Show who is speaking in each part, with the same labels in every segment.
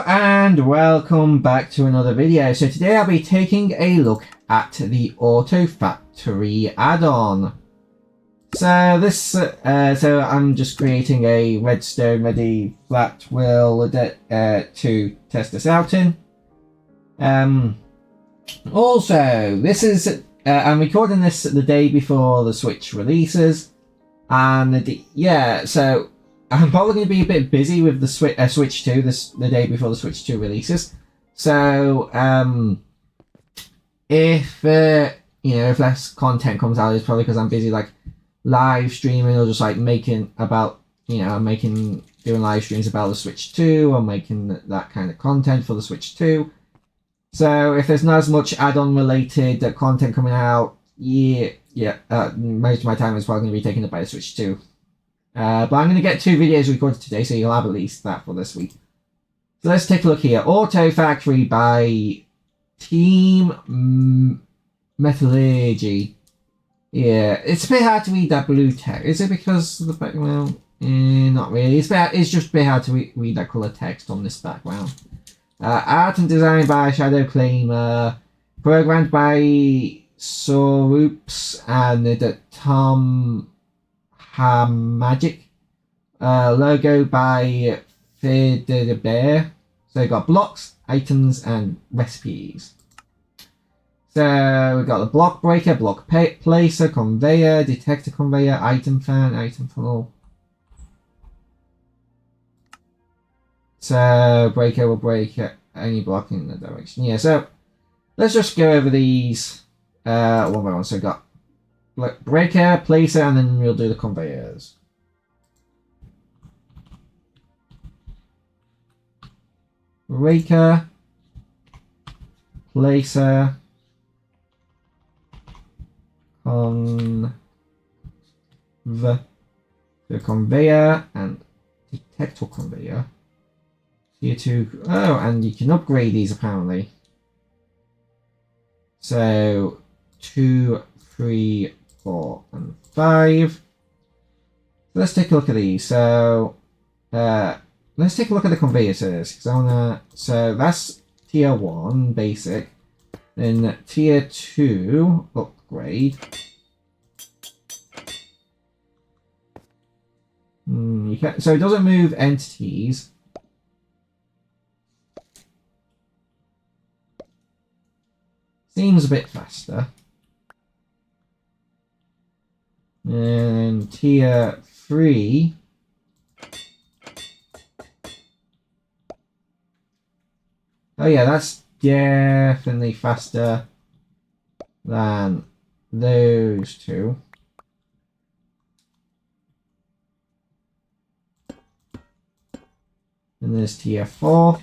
Speaker 1: And welcome back to another video. So today I'll be taking a look at the Auto Factory add-on. So so I'm just creating a redstone ready flat wheel to test this out in. Also, this is I'm recording this the day before the Switch releases, and so I'm probably going to be a bit busy with the Switch 2 the day before the Switch 2 releases. So if if less content comes out, it's probably because I'm busy like live streaming or just like doing live streams about the Switch 2 or making that kind of content for the Switch 2. So if there's not as much add-on related content coming out, most of my time is probably going to be taken up by the Switch 2. But I'm going to get 2 videos recorded today, so you'll have at least that for this week. So let's take a look here. Auto Factory by Team Metallurgy. Yeah, it's a bit hard to read that blue text. Is it because of the background? Not really. It's just a bit hard to read that colour text on this background. Art and design by Shadow Claimer. Programmed by Sorups and Tom Magic. Logo by the Bear. So we've got blocks, items, and recipes. So we've got the block breaker, block placer, conveyor, detector conveyor, item fan, item funnel. So breaker will break any block in the direction. Yeah, so let's just go over these one by one. So we've got breaker, placer, and then we'll do the conveyors. Breaker, placer, conveyor, and detector conveyor. Here too. Oh, and you can upgrade these apparently. So 2, 3, 4, and 5. Let's take a look at these. So let's take a look at the conveyors because I wanna. So that's tier 1 basic. Then tier 2 upgrade. So it doesn't move entities. Seems a bit faster. And tier 3. Oh yeah, that's definitely faster than those two. And there's tier 4.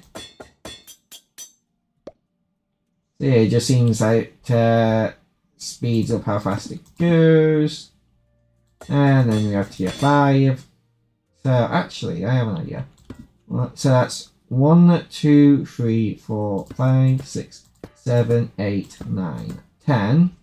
Speaker 1: So yeah, it just seems like speeds up how fast it goes. And then we have tier 5. So actually, I have an idea. So that's 1, 2, 3, 4, 5, 6, 7, 8, 9, 10.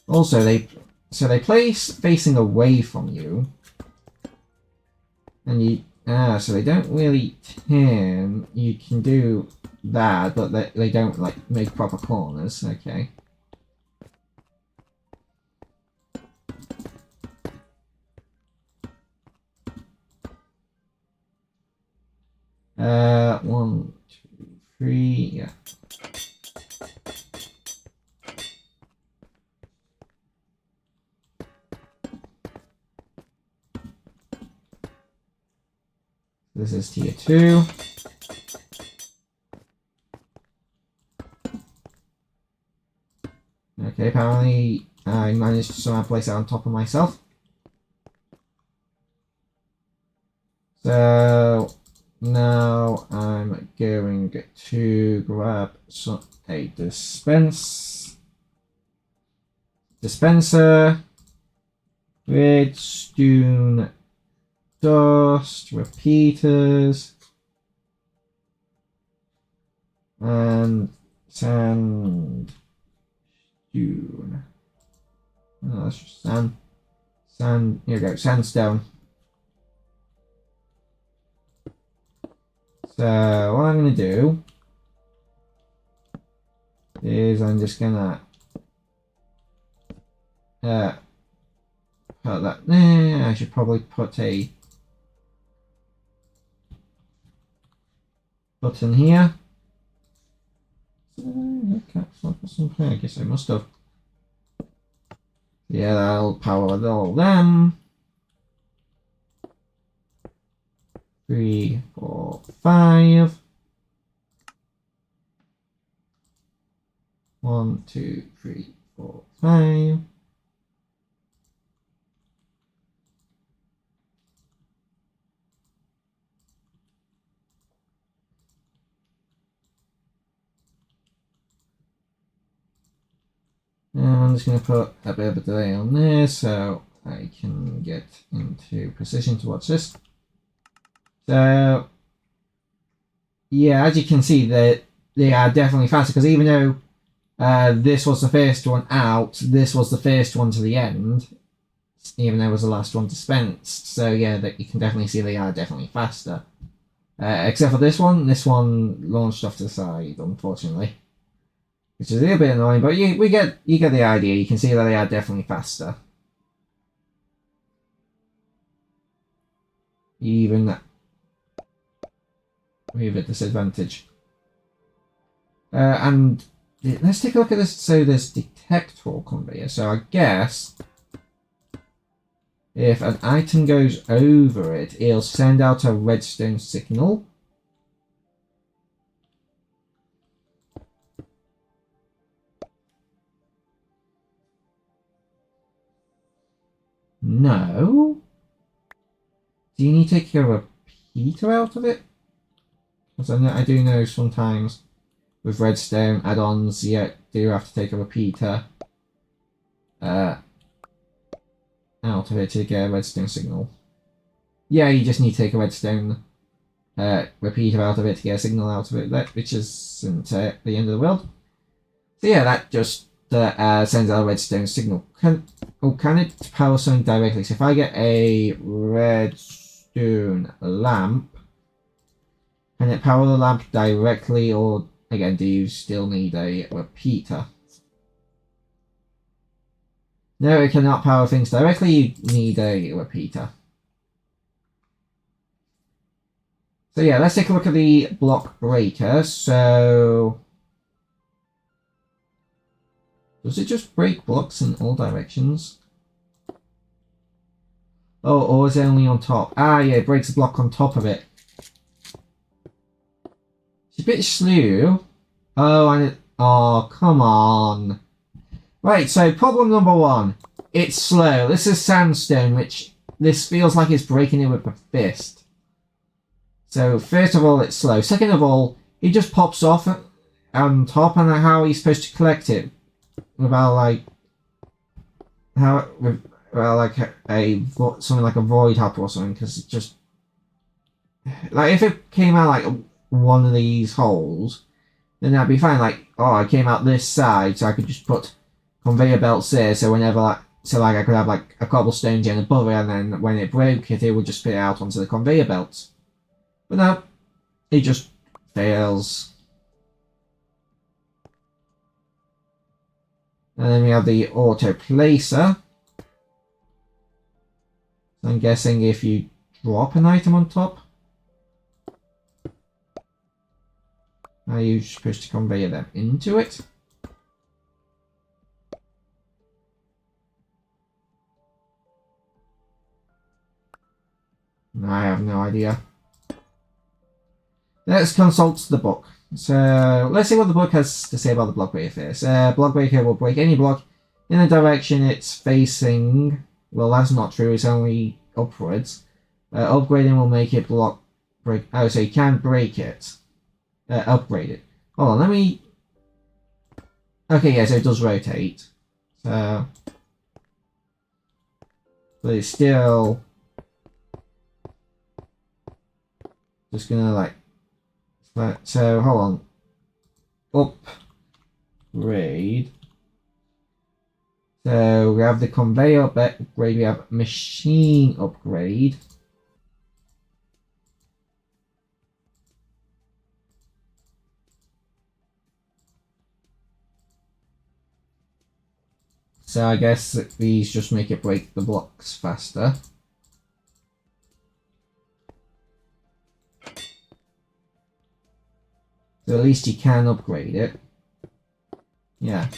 Speaker 1: Also, they place facing away from you, and so they don't really turn. You can do that, but they don't like make proper corners. Okay. One, 2, 3, yeah. This is tier 2. Okay, apparently I managed to somehow place it on top of myself. So now I'm going to grab a dispenser, redstone, dust, repeaters, And sand dune. Oh, that's just sand. Sand. Here we go. Sandstone. So what I'm gonna do is I'm just gonna put that there. I should probably put a button here. I guess I must have. Yeah, that'll power all them. 3, 4, 5. 1, 2, 3, 4, 5. And I'm just going to put a bit of a delay on there so I can get into position to watch this. So, yeah, as you can see, they are definitely faster because even though this was the first one out, this was the first one to the end, even though it was the last one dispensed. So, yeah, that you can definitely see they are definitely faster. Except for this one launched off to the side, unfortunately. Which is a little bit annoying, but you get the idea. You can see that they are definitely faster. Even with a disadvantage. And let's take a look at this. So there's detector conveyor. So I guess if an item goes over it, it'll send out a redstone signal. No. Do you need to take a repeater out of it? Because I do know sometimes with redstone add-ons, you do have to take a repeater out of it to get a redstone signal. Yeah, you just need to take a redstone repeater out of it to get a signal out of it, which isn't the end of the world. So yeah, that just sends out a redstone signal. Can it power something directly? So if I get a redstone lamp, can it power the lamp directly, or again, do you still need a repeater? No, it cannot power things directly. You need a repeater. So yeah, let's take a look at the block breaker. So does it just break blocks in all directions? Oh, or is it only on top? Ah, yeah, it breaks a block on top of it. It's a bit slow. Oh, come on. Right, so problem number 1. It's slow. This is sandstone, which this feels like it's breaking it with a fist. So, first of all, it's slow. Second of all, it just pops off on top, and how are you supposed to collect it? Without, like... something like a void hop or something, because it just... Like, if it came out like one of these holes, then that'd be fine. Like, oh, I came out this side, so I could just put conveyor belts there, so whenever, I could have, like, a cobblestone gen above it, and then when it broke it would just spit it out onto the conveyor belts. But no, it just fails. And then we have the auto placer. So I'm guessing if you drop an item on top, are you supposed to convey them into it? I have no idea. Let's consult the book. So let's see what the book has to say about the block breaker first. Block breaker will break any block in the direction it's facing. Well, that's not true. It's only upwards. Upgrading will make it block break. Oh, so you can break it. Upgrade it. Hold on, let me... Okay, yeah, so it does rotate. So... But it's still... Just gonna, like... So, hold on. upgrade. So we have the conveyor upgrade, we have machine upgrade. So I guess these just make it break the blocks faster. So at least you can upgrade it. Yeah.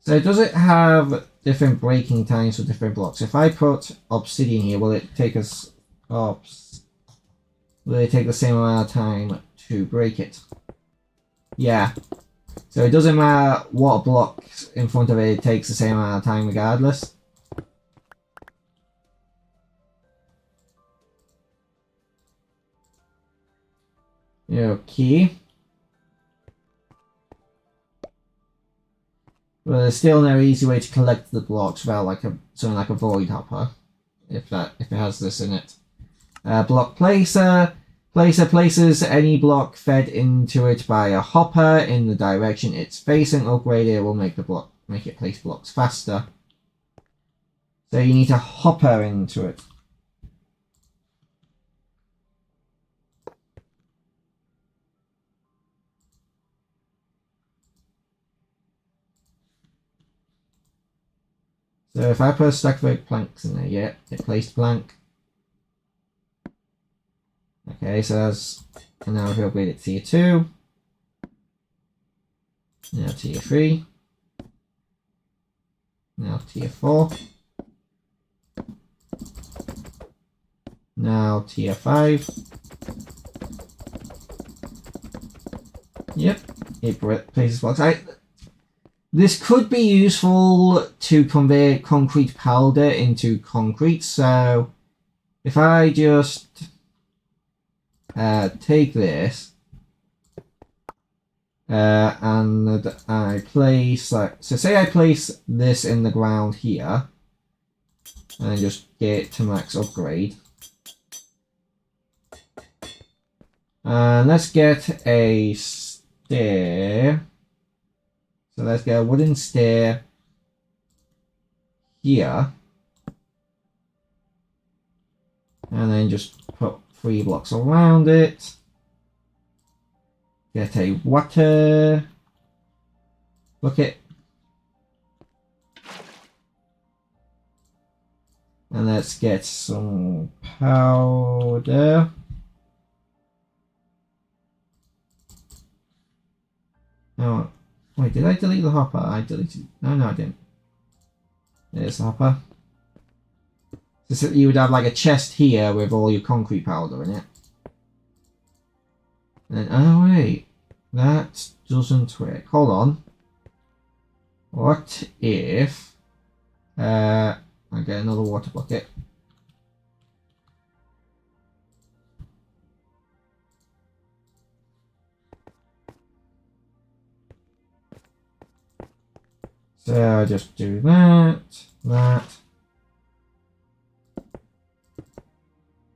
Speaker 1: So does it have different breaking times for different blocks? If I put obsidian here, will it take us will it take the same amount of time to break it? Yeah. So it doesn't matter what block in front of it, it takes the same amount of time regardless. Okay. Well, there's still no easy way to collect the blocks without like something like a void hopper, if it has this in it. Block placer. Placer places any block fed into it by a hopper in the direction it's facing. Upgraded, it will make it place blocks faster. So you need a hopper into it. So if I put a stack of 8 planks in there, yeah, it placed blank. Okay, so and now if we upgrade it to tier 2. Now tier 3. Now tier 4. Now tier 5. Yep, it places blocks. This could be useful to convert concrete powder into concrete, so if I just take this and I place so say I place this in the ground here and just get it to max upgrade, and let's get a stair. So let's get a wooden stair here. And then just put 3 blocks around it. Get a water bucket. And let's get some powder. Oh. Wait, did I delete the hopper? I deleted. No, I didn't. There's the hopper. So you would have like a chest here with all your concrete powder in it. And then, oh wait, that doesn't work. Hold on. What if I get another water bucket? So just do that.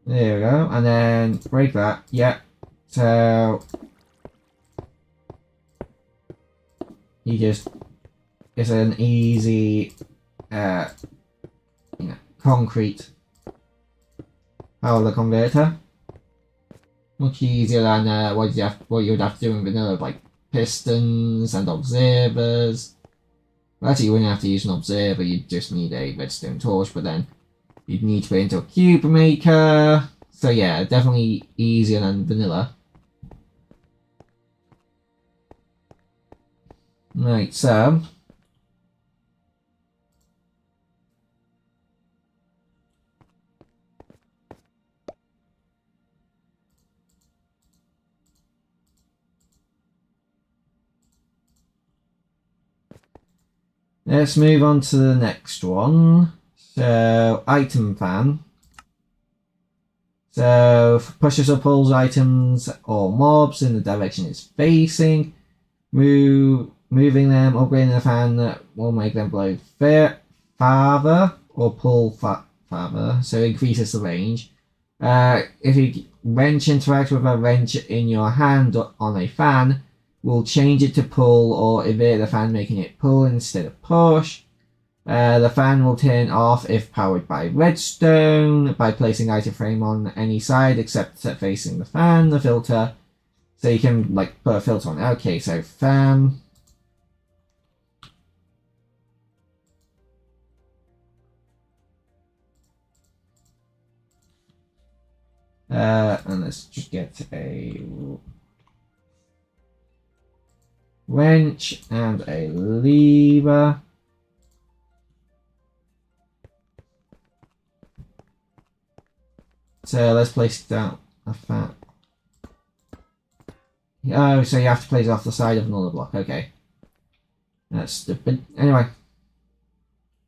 Speaker 1: There we go, and then break that. Yeah. So it's an easy concrete powder converter. Much easier than what you would have to do in vanilla, like pistons and observers. Well, actually, you wouldn't have to use an observer, you'd just need a redstone torch, but then you'd need to put it into a cube maker. So yeah, definitely easier than vanilla. Right, so let's move on to the next one. So, item fan. So, pushes or pulls items or mobs in the direction it's facing. Move moving them, upgrading the fan will make them blow farther or pull farther, so it increases the range. If you wrench interacts with a wrench in your hand on a fan, will change it to pull or invert the fan, making it pull instead of push. The fan will turn off if powered by redstone by placing item frame on any side except facing the fan, the filter. So you can like put a filter on. Okay, so fan. And let's just get a wrench and a lever. So let's place down a fan. Oh, so you have to place it off the side of another block. Okay. That's stupid. Anyway.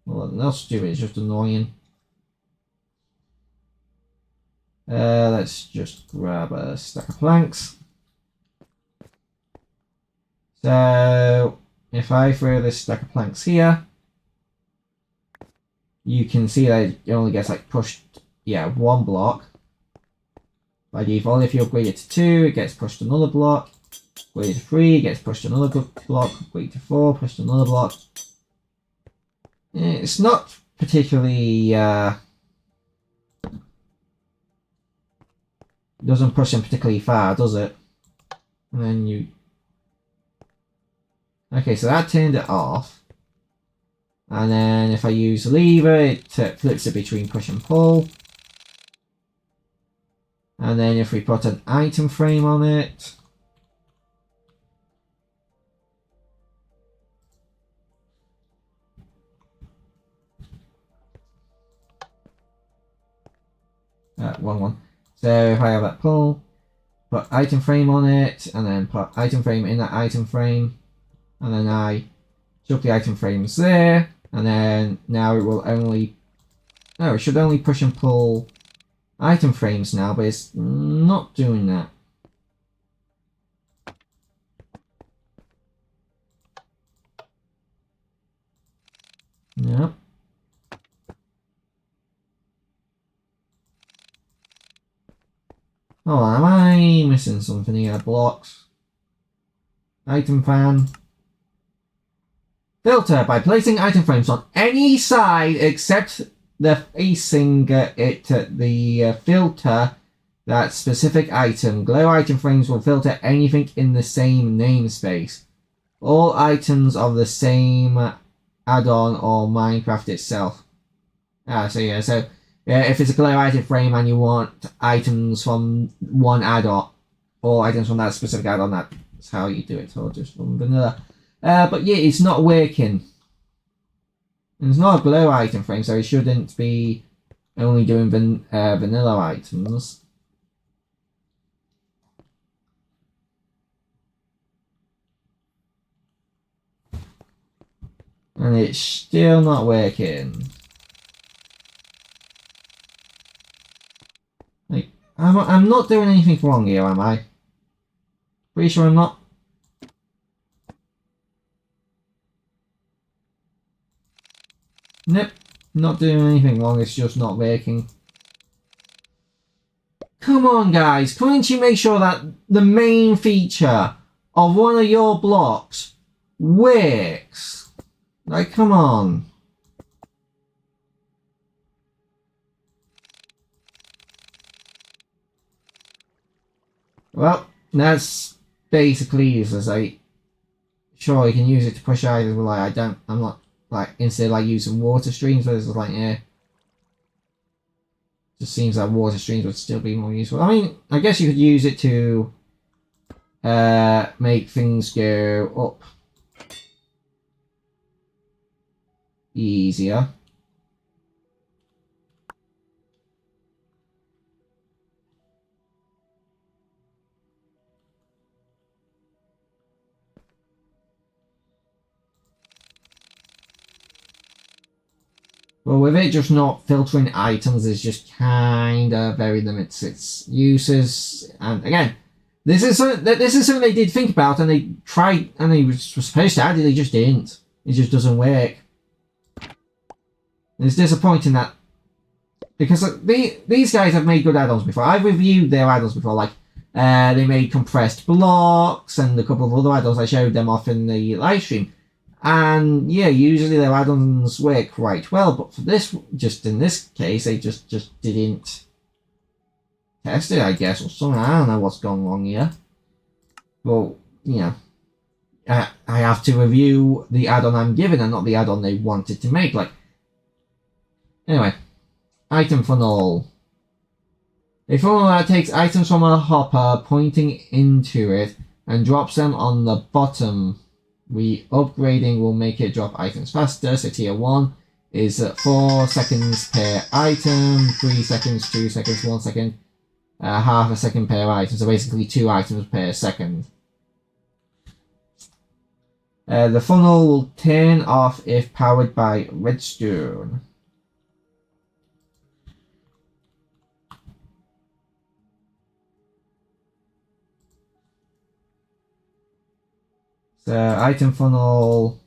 Speaker 1: Well, that's stupid. It's just annoying. Let's just grab a stack of planks. So, if I throw this stack of planks here, you can see that it only gets like pushed, one block. By default, if you upgrade it to 2, it gets pushed another block. Upgrade to 3, it gets pushed another block. Upgrade to 4, pushed another block. It's not particularly, doesn't push them particularly far, does it? And then you... Okay, so that turned it off. And then if I use the lever, it flips it between push and pull. And then if we put an item frame on it, wrong one. So if I have that pull, put item frame on it, and then put item frame in that item frame, and then I chuck the item frames there, and then now it will only... Oh, it should only push and pull item frames now, but it's not doing that. Yep. Oh, am I missing something here? Blocks. Item fan. Filter by placing item frames on any side except the facing the filter that specific item. Glow item frames will filter anything in the same namespace. All items of the same add-on or Minecraft itself. So if it's a glow item frame and you want items from one add-on, or items from that specific add-on, that's how you do it, or just from vanilla. But yeah, it's not working. And it's not a glow item frame, so it shouldn't be only doing vanilla items. And it's still not working. Like, I'm not doing anything wrong here, am I? Pretty sure I'm not. Nope, not doing anything wrong, it's just not working. Come on guys, couldn't you make sure that the main feature of one of your blocks works? Like, come on. Well, that's basically useless. Sure, you can use it to push items, but like, I'm not, like, instead of like using water streams, but it's like, yeah. Just seems like water streams would still be more useful. I mean, I guess you could use it to make things go up easier. But with it just not filtering items, is just kind of very limits its uses. And again, This is something they did think about, and they tried, and they were supposed to add it. They just didn't. It just doesn't work. And it's disappointing that because these guys have made good add-ons before. I've reviewed their add-ons before, like they made compressed blocks and a couple of other add-ons. I showed them off in the live stream, and yeah, usually their add-ons work quite well. But for this, just in this case, they just didn't test it, I guess, or something. I don't know what's going wrong here. Well, you know, I have to review the add-on I'm given and not the add-on they wanted to make. Like, anyway, item funnel. A funnel that takes items from a hopper, pointing into it, and drops them on the bottom. Upgrading will make it drop items faster. So tier 1 is 4 seconds per item, 3 seconds, 2 seconds, 1 second. Half a second per item, so basically 2 items per second. The funnel will turn off if powered by redstone. So item funnel,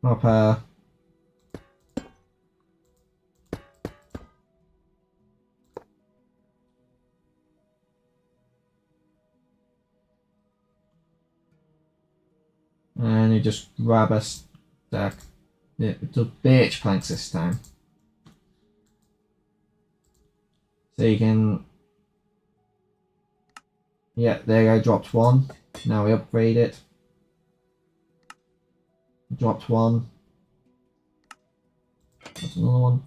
Speaker 1: hopper. And you just grab a stack. The birch planks this time. So you can... Yeah, there you go, dropped 1. Now we upgrade it. Dropped 1. That's another one.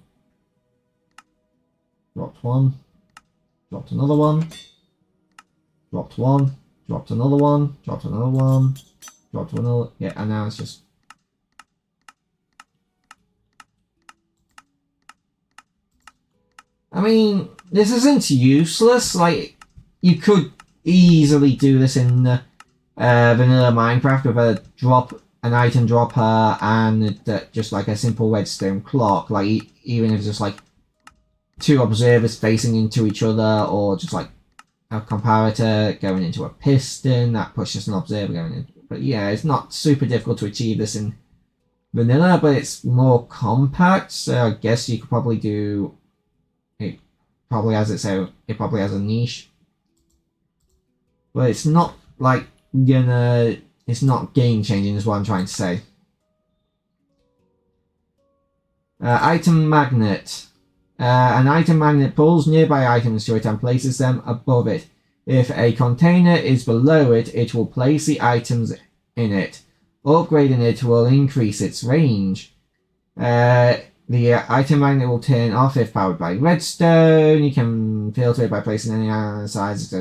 Speaker 1: Dropped 1. Dropped another one. Dropped 1. Dropped another one. Dropped another one. Dropped another. Yeah, and now it's just. I mean, this isn't useless. Like, you could easily do this in vanilla Minecraft with an item dropper and just like a simple redstone clock. Like, even if it's just like 2 observers facing into each other, or just like a comparator going into a piston that pushes an observer going in. But yeah, it's not super difficult to achieve this in vanilla, but it's more compact. So I guess you could probably do it. Probably has its own. It probably has a niche, but it's not like gonna. It's not game changing, is what I'm trying to say. Item magnet. An item magnet pulls nearby items to it and places them above it. If a container is below it, it will place the items in it. Upgrading it will increase its range. The item magnet will turn off if powered by redstone. You can filter it by placing any item size.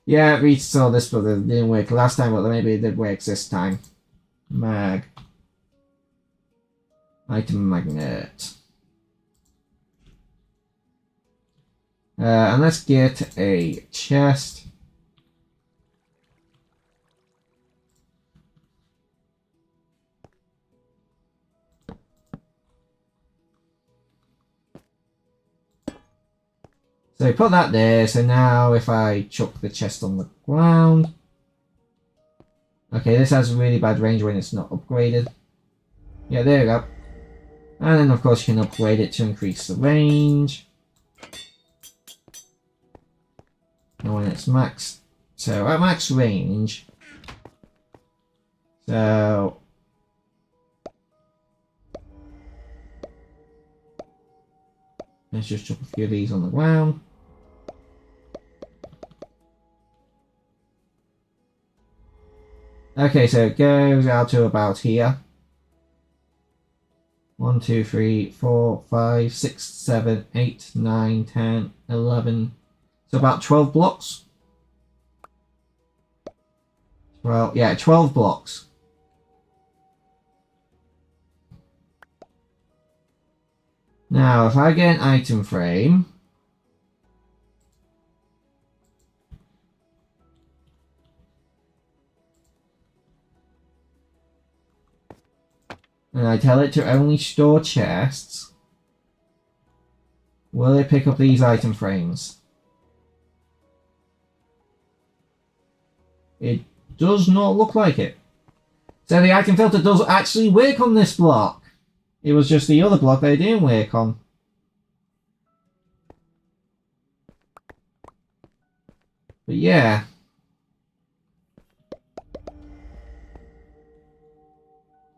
Speaker 1: Yeah, we saw this, but it didn't work last time, but maybe it did work this time. Item magnet. And let's get a chest. So put that there. So now if I chuck the chest on the ground. Okay, this has really bad range when it's not upgraded. Yeah, there we go. And then of course you can upgrade it to increase the range. And when it's max, so at max range, so let's just chuck a few of these on the ground. Okay, so it goes out to about here. 1, 2, 3, 4, 5, 6, 7, 8, 9, 10, 11. So about 12 blocks. Well, yeah, 12 blocks. Now, if I get an item frame, and I tell it to only store chests, will it pick up these item frames? It does not look like it. So the item filter does actually work on this block. It was just the other block that it didn't work on. But yeah.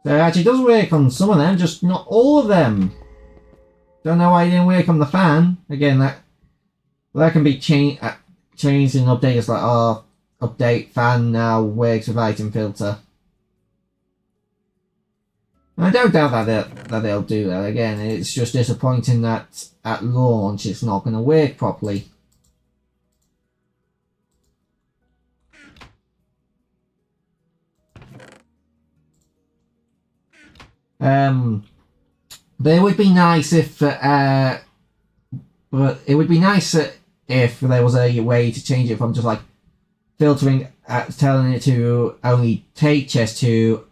Speaker 1: So it actually does work on some of them, just not all of them. Don't know why it didn't work on the fan. Again, that can be changed in updates like, oh, update fan now works with item filter. I don't doubt that they'll do that. Again, it's just disappointing that at launch it's not going to work properly. But it would be nice if, if there was a way to change it from just like filtering, telling it to only take chest to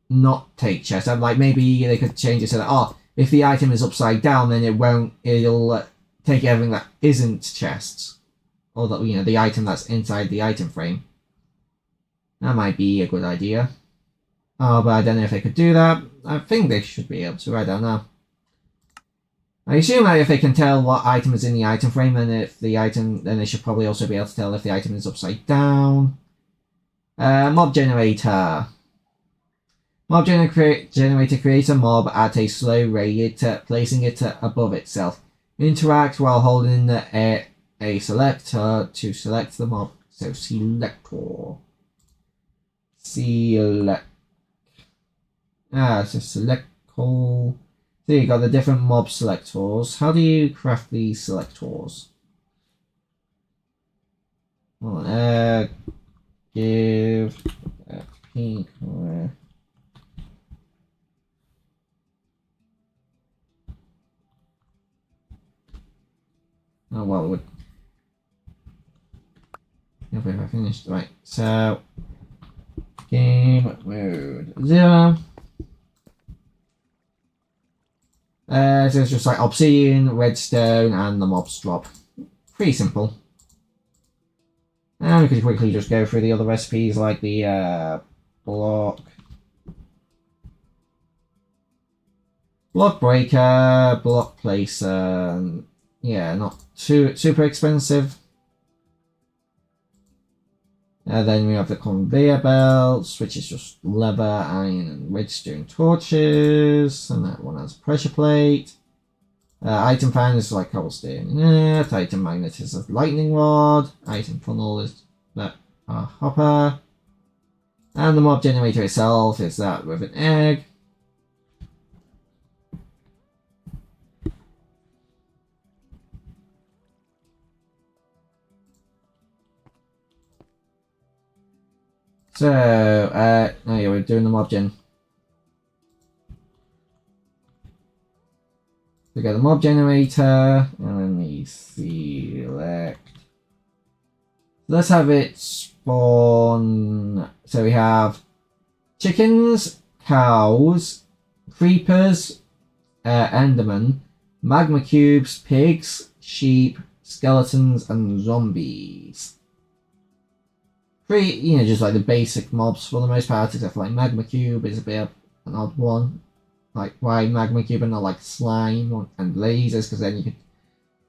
Speaker 1: not take chest. And like maybe they could change it so that, oh, if the item is upside down, then it'll take everything that isn't chests, or that, you know, the item that's inside the item frame. That might be a good idea. Oh, but I don't know if they could do that. I think they should be able to. I don't know. I assume that if they can tell what item is in the item frame, then then they should probably also be able to tell if the item is upside down. Mob generator. Mob generator creates a mob at a slow rate, placing it above itself. Interact while holding a selector to select the mob. So selector. Select. So select call. So you got the different mob selectors. How do you craft these selectors? Well, give pink. Oh well, it would. If I finished right, so game mode 0. So it's just like obsidian, redstone, and the mobs drop. Pretty simple. And we could quickly just go through the other recipes like the block breaker, block placer. Yeah, not too super expensive. Then we have the conveyor belts, which is just leather, iron, and redstone torches, and that one has a pressure plate. Item fan is like cobblestone inert. Item magnet is a lightning rod. Item funnel is that hopper. And the mob generator itself is that with an egg. So, oh yeah, we're doing the mob gen. We got the mob generator, and then we select. Let's have it spawn. So we have chickens, cows, creepers, endermen, magma cubes, pigs, sheep, skeletons, and zombies. Pretty, you know, just like the basic mobs for the most part, except for like magma cube is a bit of an odd one. Like, why magma cube and not like slime and blazes? Because then you could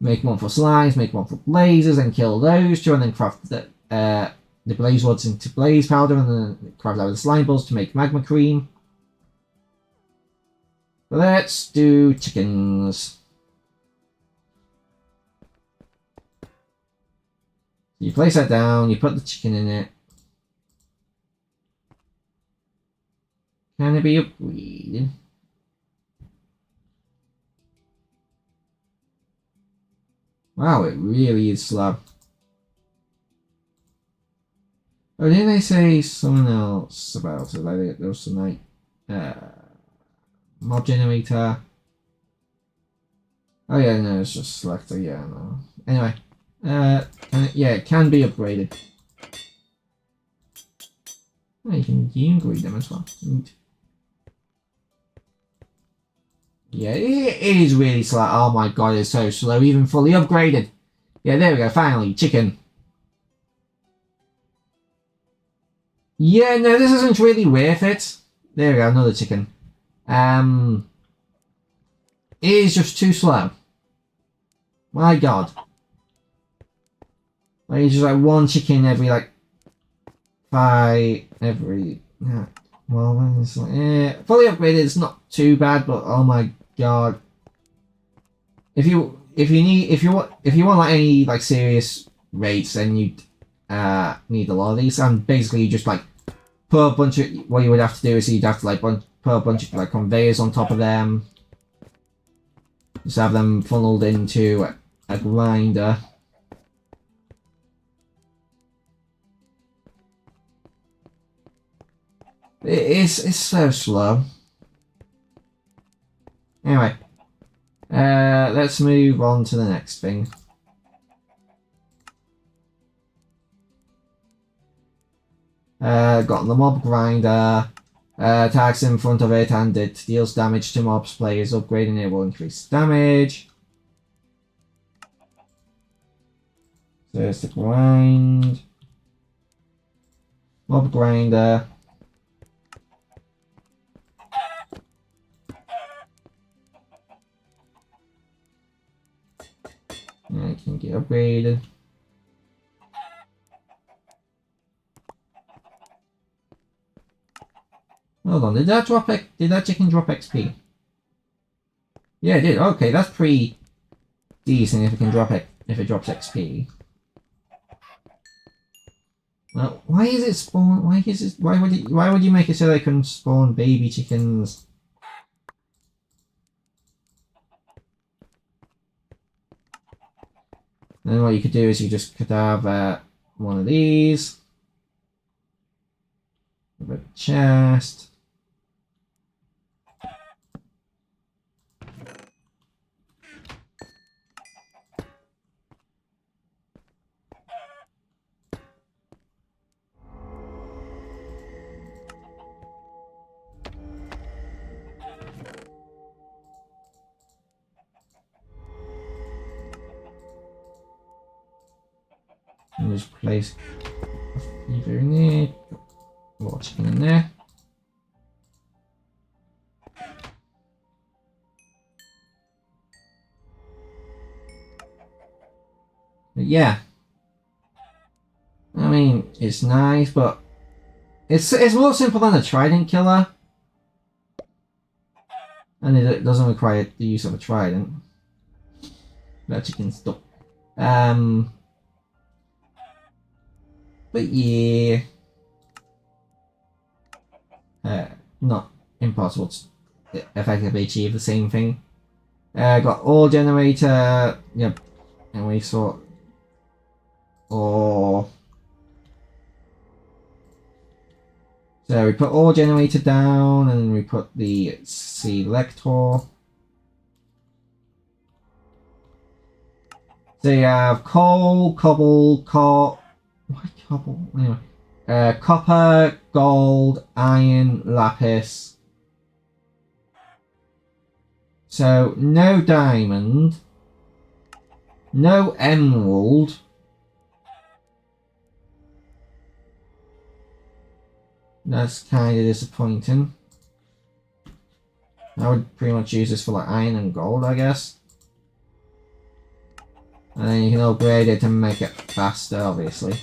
Speaker 1: make one for slimes, make one for blazes, and kill those two, and then craft the blaze rods into blaze powder, and then craft out the slime balls to make magma cream. But let's do chickens. You place that down, you put the chicken in it. Can it be upgraded? Wow, it really is slow. Oh, didn't they say something else about it? Like there was some like mob generator. Oh yeah, no, it's just selector. Yeah, no. Anyway, yeah, it can be upgraded. Oh, you can upgrade them as well. Neat. Yeah, it is really slow. Oh my god, it's so slow, even fully upgraded. Yeah, there we go, finally, chicken. Yeah, no, this isn't really worth it. There we go, another chicken. It is just too slow. My god. Like, it's just like one chicken every like every well, it's like, fully upgraded. It's not too bad, but oh my god, if you want like any like serious rates, then you need a lot of these. And basically, you just like put a bunch of what you would have to do is you'd have to like put a bunch of like conveyors on top of them, just have them funneled into a grinder. It's so slow. Anyway, let's move on to the next thing. Got the mob grinder. Attacks in front of it and it deals damage to mobs. Players upgrading it will increase damage. So there's the grind. Mob grinder. I can get upgraded. Hold on, did that chicken drop XP? Yeah, it did. Okay, that's pretty decent if it can drop it if it drops XP. Well, why is it spawn? Why would you make it so they can spawn baby chickens? Then what you could do is you just could have one of these. With a chest. And just place a fever in there. More chicken in there. But yeah. I mean, it's nice, but it's more simple than a trident killer. And it doesn't require the use of a trident. That chicken stuff. But yeah. Not impossible to effectively achieve the same thing. Got ore generator. Yep. And we saw ore. So we put ore generator down and we put the selector. So you have coal, cobble, why cobble? Anyway. Copper, gold, iron, lapis. So no diamond, no emerald. That's kind of disappointing. I would pretty much use this for like iron and gold, I guess. And then you can upgrade it to make it faster, obviously.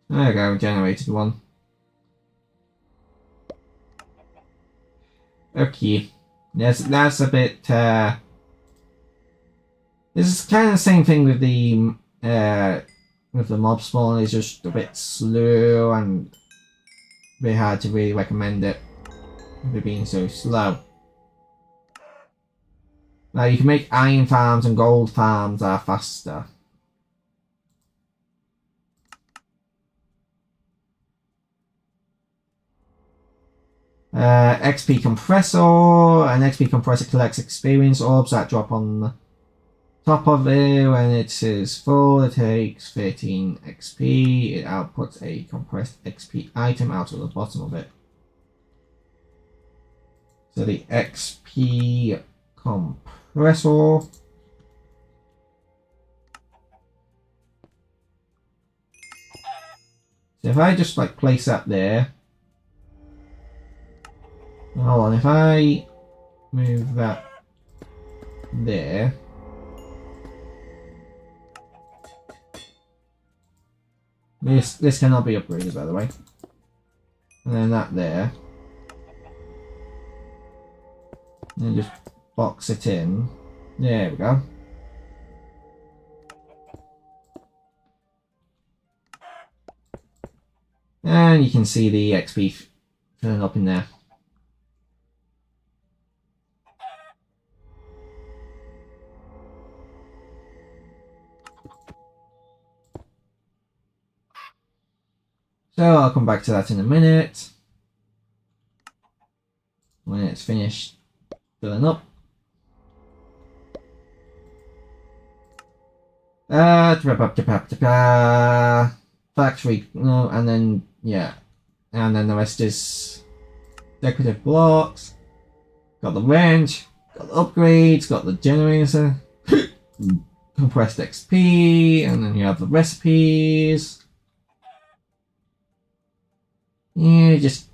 Speaker 1: There we go, generated one. Okay. That's a bit, this is kind of the same thing with the mob spawn. It's just a bit slow and a bit hard to really recommend it with it being so slow. Now you can make iron farms and gold farms are faster. XP compressor. An XP compressor collects experience orbs that drop on the top of it. When it is full, it takes 13 XP. It outputs a compressed XP item out of the bottom of it. So the XP compressor. if I just like place that there. Hold on, if I move that there. This cannot be upgraded, by the way. And then that there. And just box it in. There we go. And you can see the XP filling up in there. So I'll come back to that in a minute. When it's finished filling up. Factory, no, and then, yeah. And then the rest is decorative blocks. Got the wrench, got the upgrades, got the generator, compressed XP, and then you have the recipes. Yeah, just...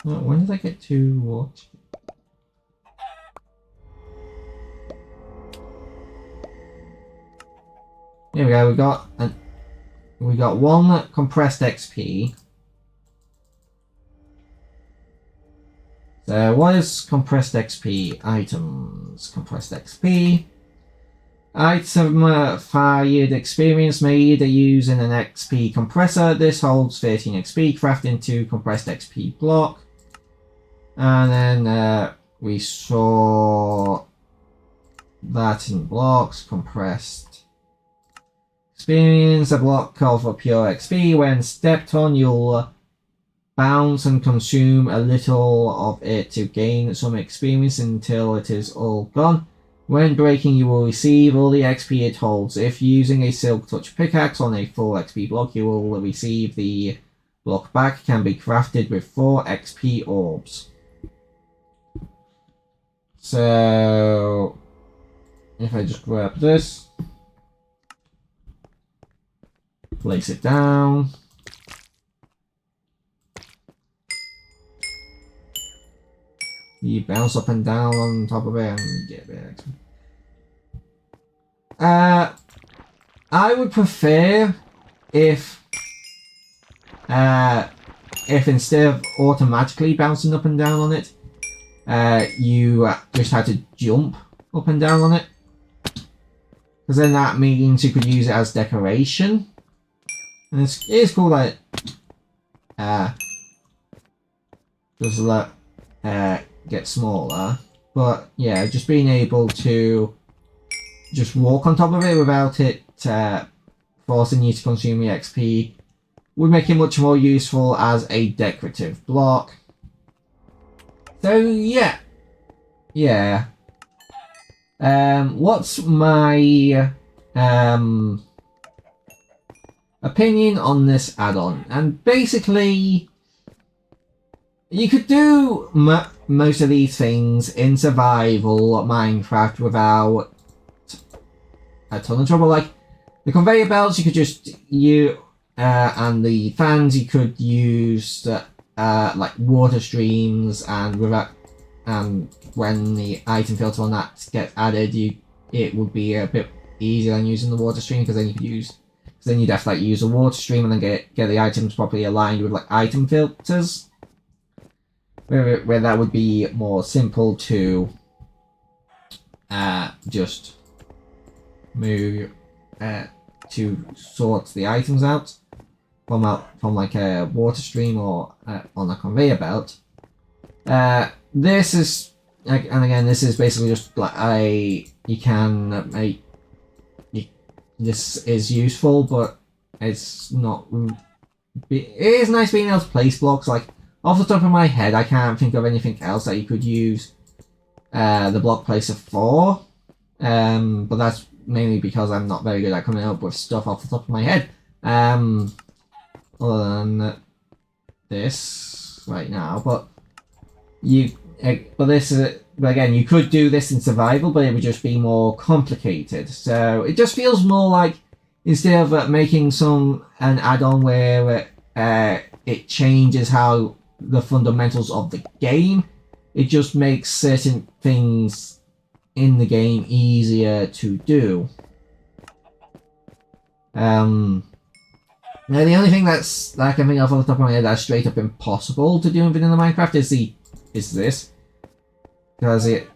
Speaker 1: Oh, when did I get to watch? Here we go. We got one compressed XP. So what is compressed XP? Items. Compressed XP. Item fired experience made using an XP compressor. This holds 13 XP. Craft into compressed XP block. And then we saw that in blocks. Compressed experience. A block calls for pure XP. When stepped on, you'll bounce and consume a little of it to gain some experience until it is all gone. When breaking, you will receive all the XP it holds. If using a Silk Touch pickaxe on a full XP block, you will receive the block back. Can be crafted with 4 XP orbs. So, if I just grab this, place it down. You bounce up and down on top of it and you get a bit of XP. I would prefer if instead of automatically bouncing up and down on it, you just had to jump up and down on it. Because then that means you could use it as decoration. And it is cool that does let get smaller. But yeah, just being able to just walk on top of it without it forcing you to consume the XP would make it much more useful as a decorative block. So yeah. What's my opinion on this add-on? And basically, you could do most of these things in survival Minecraft without a ton of trouble. Like the conveyor belts, you could just and the fans, you could use like water streams, and without when the item filter on that gets added, it would be a bit easier than using the water stream, because then you'd have to like use a water stream and then get the items properly aligned with like item filters. Where that would be more simple to just move to sort the items out from like a water stream or on a conveyor belt. This is and again, this is basically just like this is useful, but it's not. It is nice being able to place blocks. Like off the top of my head, I can't think of anything else that you could use the block placer for. But that's mainly because I'm not very good at coming up with stuff off the top of my head. other than this right now, but but again, you could do this in survival, but it would just be more complicated. So it just feels more like, instead of making an add-on where it changes how the fundamentals of the game, it just makes certain things in the game easier to do. Now the only thing that's I can think of off the top of my head that's straight up impossible to do in vanilla Minecraft is this, because it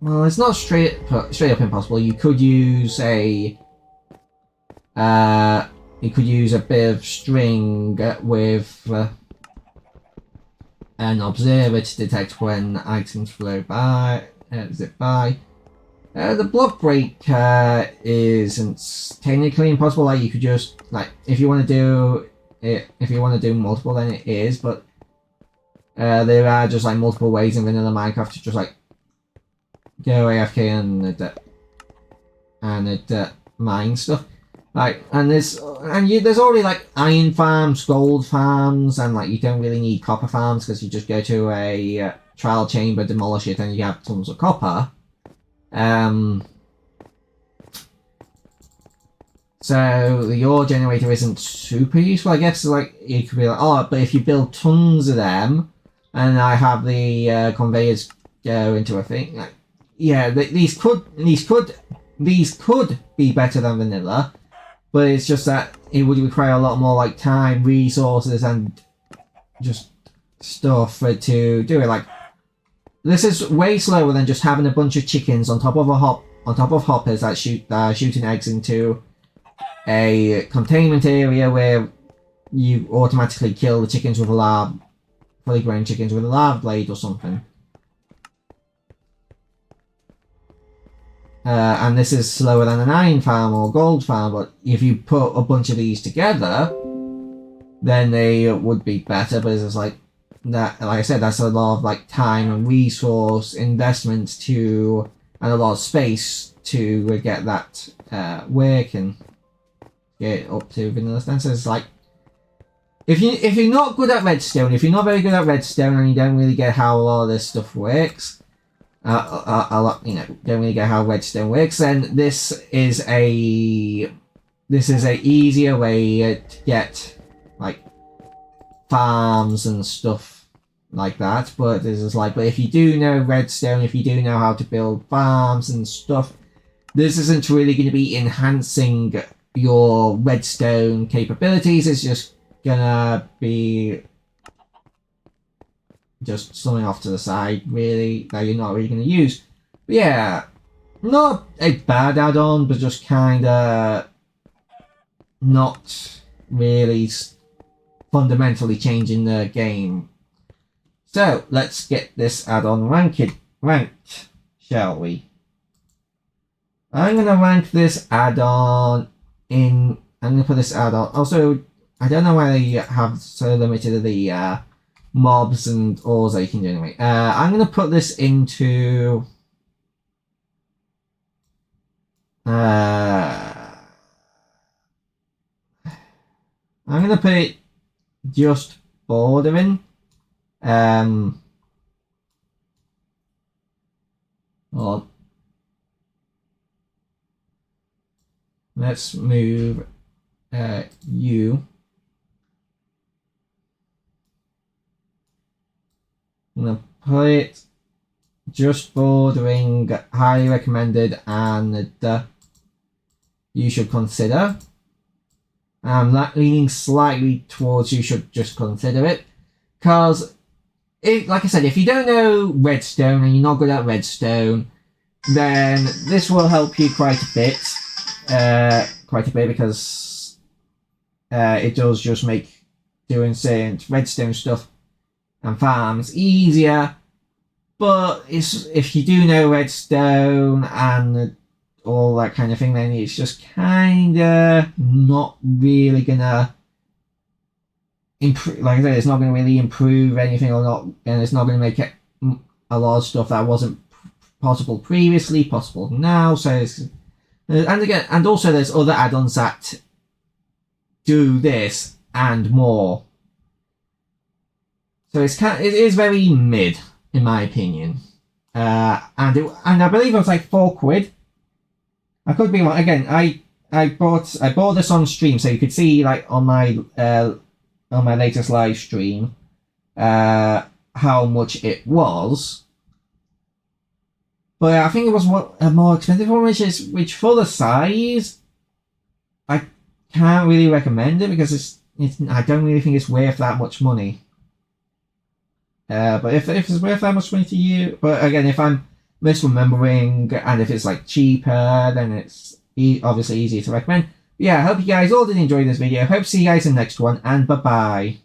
Speaker 1: well, it's not straight up impossible. You could use a bit of string with an observer to detect when items flow by, zip by. The block break isn't technically impossible. Like, you could just, like, if you want to do it, if you want to do multiple, then it is. But there are just like multiple ways in vanilla Minecraft to just like go AFK and mine stuff. Like, and there's already like iron farms, gold farms, and like you don't really need copper farms because you just go to a trial chamber, demolish it, and you have tons of copper. So the ore generator isn't super useful, I guess. Like, you could be like, oh, but if you build tons of them, and I have the conveyors go into a thing, like, yeah, these could be better than vanilla, but it's just that it would require a lot more like time, resources, and just stuff to do it. Like, this is way slower than just having a bunch of chickens on top of hoppers that shooting eggs into a containment area where you automatically kill the chickens with a fully grown chickens with a lava blade or something. And this is slower than an iron farm or gold farm, but if you put a bunch of these together, then they would be better. But it's just like that, like I said, that's a lot of like time and resource investment and a lot of space to get that working, get up to vanilla stances. Like, if you're not good at redstone, if you're not very good at redstone and you don't really get how a lot of this stuff works, don't really get how redstone works, then this is a easier way to get like farms and stuff like that. But this is like, but if you do know redstone, if you do know how to build farms and stuff, this isn't really going to be enhancing your redstone capabilities. It's just gonna be just something off to the side, really, that you're not really going to use. But yeah, not a bad add-on, but just kinda not really fundamentally changing the game. So let's get this add-on ranked, shall we? I'm gonna rank this add-on in. I'm gonna put this add-on. Also, I don't know why they have so limited the mobs and ores that you can do anyway. I'm gonna put this into. I'm gonna put it just bordering. Well, let's move you. I'm gonna put it just bordering highly recommended and you should consider. I'm leaning slightly towards you should just consider it, because like I said, if you don't know redstone and you're not good at redstone, then this will help you quite a bit, because it does just make doing certain redstone stuff and farms easier. But if you do know redstone and all that kind of thing, then it's just kinda not really gonna improve. Like I said, it's not gonna really improve anything, and it's not gonna make it a lot of stuff that wasn't possible previously possible now. So and also there's other add-ons that do this and more. So it is very mid, in my opinion. And I believe it was like £4. I could be wrong. Again, I bought this on stream, so you could see like on my latest live stream how much it was. But I think it was a more expensive one, which for the size, I can't really recommend it because I don't really think it's worth that much money. But if it's worth that much money to you, but again, if I'm misremembering and if it's like cheaper, then it's obviously easier to recommend. But yeah, I hope you guys all did enjoy this video. Hope to see you guys in the next one, and bye bye.